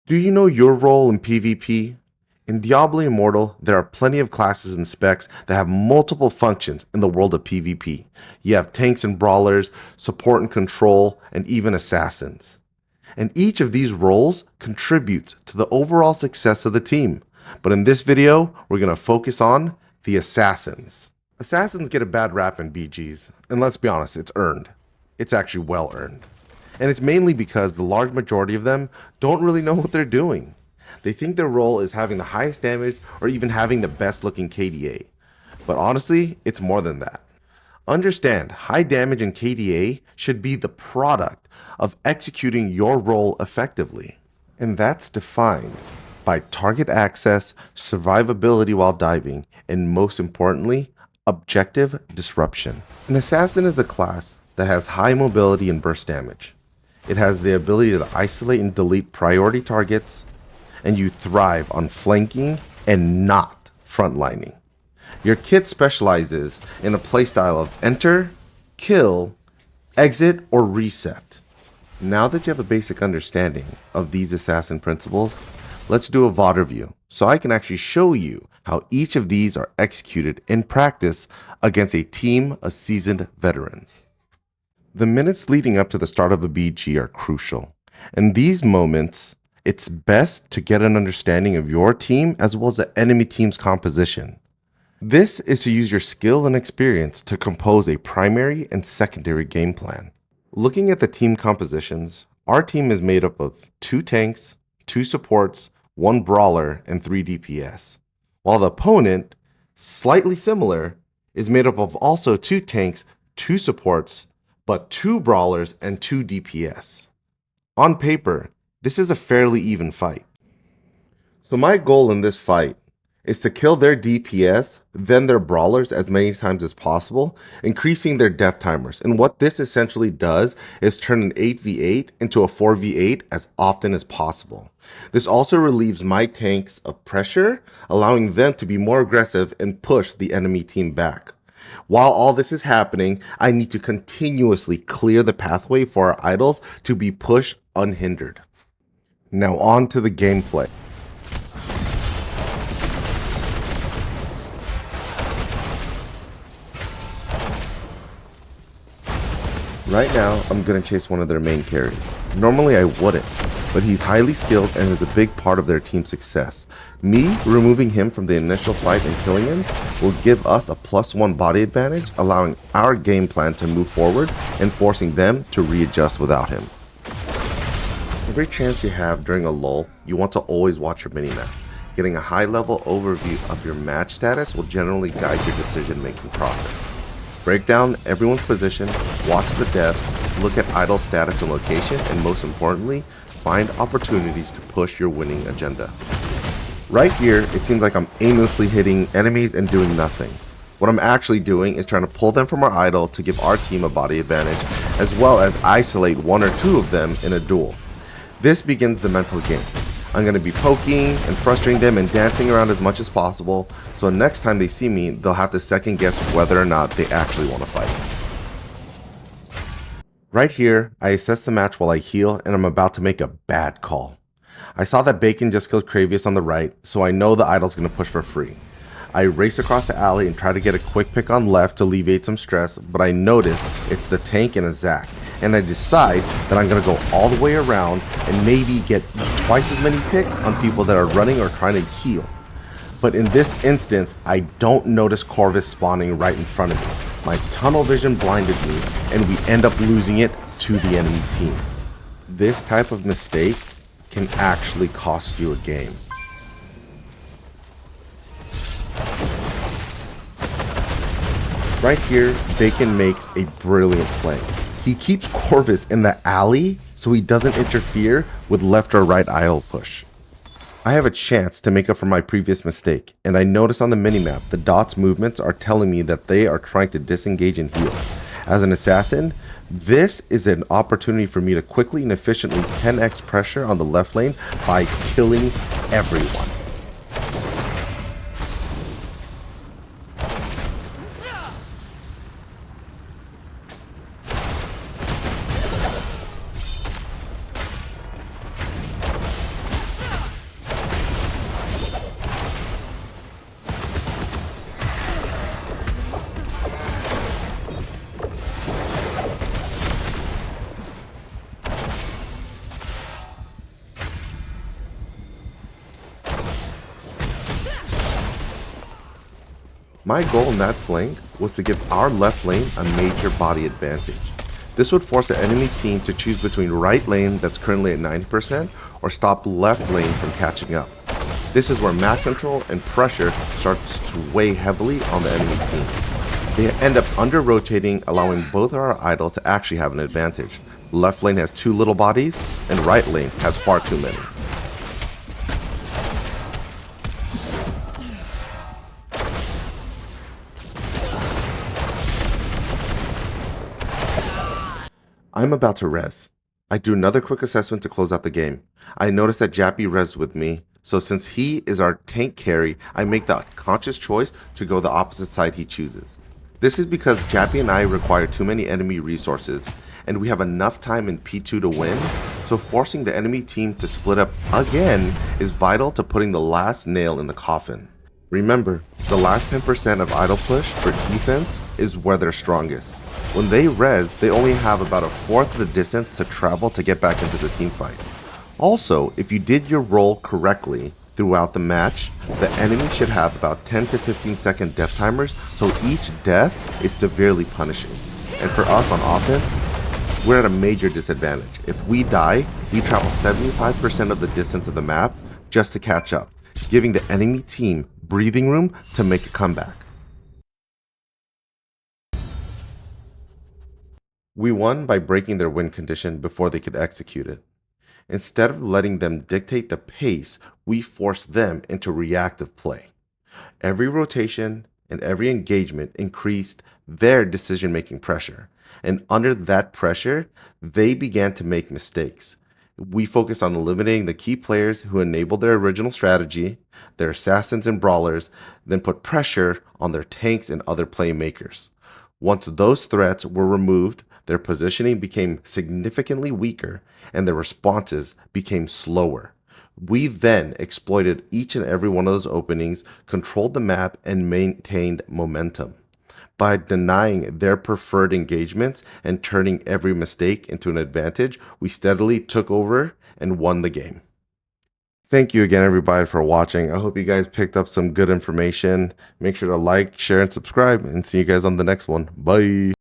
Do you know your role in PvP? In Diablo Immortal, there are plenty of classes and specs that have multiple functions in the world of PvP. You have tanks and brawlers, support and control, and even assassins. And each of these roles contributes to the overall success of the team. But in this video, we're going to focus on the assassins. Assassins get a bad rap in BGs, and let's be honest, it's earned. It's actually well earned. And it's mainly because the large majority of them don't really know what they're doing. They think their role is having the highest damage or even having the best looking KDA. But honestly, it's more than that. Understand, high damage and KDA should be the product of executing your role effectively. And that's defined by target access, survivability while diving, and most importantly, objective disruption. An assassin is a class that has high mobility and burst damage. It has the ability to isolate and delete priority targets, and you thrive on flanking and not frontlining. Your kit specializes in a playstyle of enter, kill, exit, or reset. Now that you have a basic understanding of these assassin principles, let's do a VOD review so I can actually show you how each of these are executed in practice against a team of seasoned veterans. The minutes leading up to the start of a BG are crucial. In these moments, it's best to get an understanding of your team as well as the enemy team's composition. This is to use your skill and experience to compose a primary and secondary game plan. Looking at the team compositions, our team is made up of 2 tanks, 2 supports, 1 brawler, and 3 DPS. While the opponent, slightly similar, is made up of also 2 tanks, 2 supports, but 2 brawlers and 2 DPS. On paper, this is a fairly even fight. So my goal in this fight is to kill their DPS, then their brawlers as many times as possible, increasing their death timers. And what this essentially does is turn an 8v8 into a 4v8 as often as possible. This also relieves my tanks of pressure, allowing them to be more aggressive and push the enemy team back. While all this is happening, I need to continuously clear the pathway for our idols to be pushed unhindered. Now on to the gameplay. Right now, I'm going to chase one of their main carries. Normally I wouldn't, but he's highly skilled and is a big part of their team's success. Me removing him from the initial fight and killing him will give us a +1 body advantage, allowing our game plan to move forward and forcing them to readjust without him. Every chance you have during a lull, you want to always watch your minimap. Getting a high-level overview of your match status will generally guide your decision-making process. Break down everyone's position, watch the deaths, look at idle status and location, and most importantly, find opportunities to push your winning agenda. Right here, it seems like I'm aimlessly hitting enemies and doing nothing. What I'm actually doing is trying to pull them from our idol to give our team a body advantage, as well as isolate 1 or 2 of them in a duel. This begins the mental game. I'm going to be poking and frustrating them and dancing around as much as possible, so next time they see me, they'll have to second guess whether or not they actually want to fight. Right here, I assess the match while I heal, and I'm about to make a bad call. I saw that Bacon just killed Kravius on the right, so I know the idol's going to push for free. I race across the alley and try to get a quick pick on left to alleviate some stress, but I notice it's the tank and a Zac. And I decide that I'm going to go all the way around and maybe get twice as many picks on people that are running or trying to heal. But in this instance, I don't notice Corvus spawning right in front of me. My tunnel vision blinded me, and we end up losing it to the enemy team. This type of mistake can actually cost you a game. Right here, Bacon makes a brilliant play. He keeps Corvus in the alley so he doesn't interfere with left or right idle push. I have a chance to make up for my previous mistake, and I notice on the minimap the dots movements are telling me that they are trying to disengage and heal. As an assassin, this is an opportunity for me to quickly and efficiently 10x pressure on the left lane by killing everyone. My goal in that flank was to give our left lane a major body advantage. This would force the enemy team to choose between right lane that's currently at 90% or stop left lane from catching up. This is where map control and pressure starts to weigh heavily on the enemy team. They end up under-rotating, allowing both of our idols to actually have an advantage. Left lane has too little bodies, and right lane has far too many. I'm about to res. I do another quick assessment to close out the game. I notice that Jappy res with me, so since he is our tank carry, I make the conscious choice to go the opposite side he chooses. This is because Jappy and I require too many enemy resources, and we have enough time in P2 to win, so forcing the enemy team to split up again is vital to putting the last nail in the coffin. Remember, the last 10% of idle push for defense is where they're strongest. When they res, they only have about a fourth of the distance to travel to get back into the team fight. Also, if you did your role correctly throughout the match, the enemy should have about 10 to 15 second death timers, so each death is severely punishing. And for us on offense, we're at a major disadvantage. If we die, we travel 75% of the distance of the map just to catch up, giving the enemy team breathing room to make a comeback. We won by breaking their win condition before they could execute it. Instead of letting them dictate the pace, we forced them into reactive play. Every rotation and every engagement increased their decision-making pressure, and under that pressure, they began to make mistakes. We focused on eliminating the key players who enabled their original strategy, their assassins and brawlers, then put pressure on their tanks and other playmakers. Once those threats were removed, their positioning became significantly weaker and their responses became slower. We then exploited each and every one of those openings, controlled the map, and maintained momentum. By denying their preferred engagements and turning every mistake into an advantage, we steadily took over and won the game. Thank you again, everybody, for watching. I hope you guys picked up some good information. Make sure to like, share, and subscribe, and see you guys on the next one. Bye.